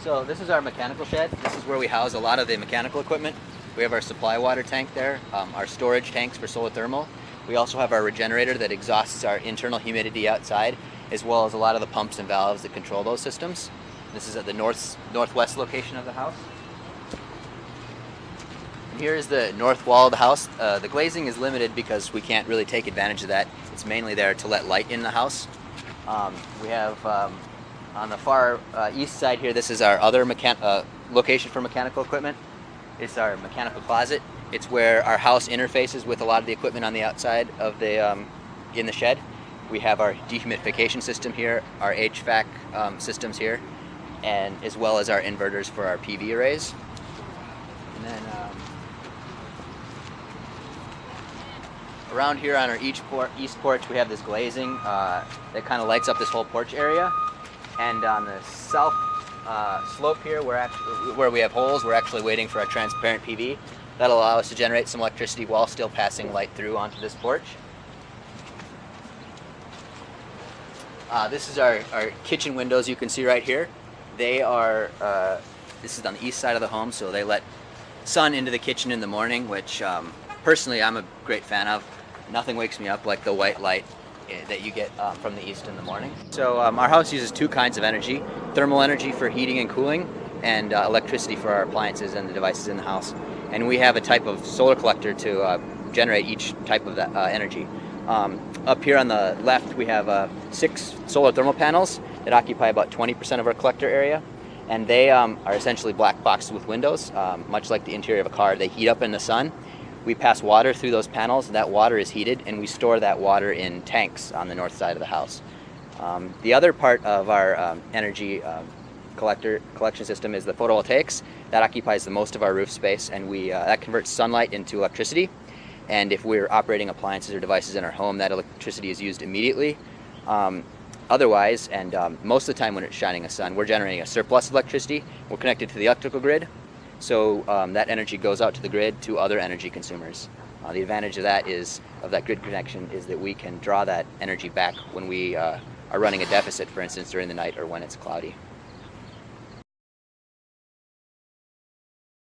So this is our mechanical shed. This is where we house a lot of the mechanical equipment. We have our supply water tank there, our storage tanks for solar thermal. We also have our regenerator that exhausts our internal humidity outside, as well as a lot of the pumps and valves that control those systems. This is at the northwest location of the house. And here is the north wall of the house. The glazing is limited because we can't really take advantage of that. It's mainly there to let light in the house. We have on the far east side here, this is our other location for mechanical equipment. It's our mechanical closet. It's where our house interfaces with a lot of the equipment on the outside of the in the shed. We have our dehumidification system here, our HVAC systems here, and as well as our inverters for our PV arrays. And then around here on our east porch, we have this glazing that kind of lights up this whole porch area. And on the south slope here, where we have holes, we're actually waiting for a transparent PV. That'll allow us to generate some electricity while still passing light through onto this porch. This is our kitchen windows you can see right here. They are, this is on the east side of the home, so they let sun into the kitchen in the morning, which personally I'm a great fan of. Nothing wakes me up like the white light that you get from the east in the morning. So our house uses two kinds of energy: thermal energy for heating and cooling, and electricity for our appliances and the devices in the house. And we have a type of solar collector to generate each type of that energy. Up here on the left, we have 6 solar thermal panels that occupy about 20% of our collector area, and they are essentially black boxes with windows, much like the interior of a car. They heat up in the sun. We pass water through those panels, and that water is heated, and we store that water in tanks on the north side of the house. The other part of our energy collection system is the photovoltaics. That occupies the most of our roof space, and that converts sunlight into electricity. And if we're operating appliances or devices in our home, that electricity is used immediately. Otherwise, and most of the time when it's shining a sun, we're generating a surplus electricity. We're connected to the electrical grid. So that energy goes out to the grid to other energy consumers. The advantage of that grid connection is that we can draw that energy back when we are running a deficit, for instance, during the night or when it's cloudy.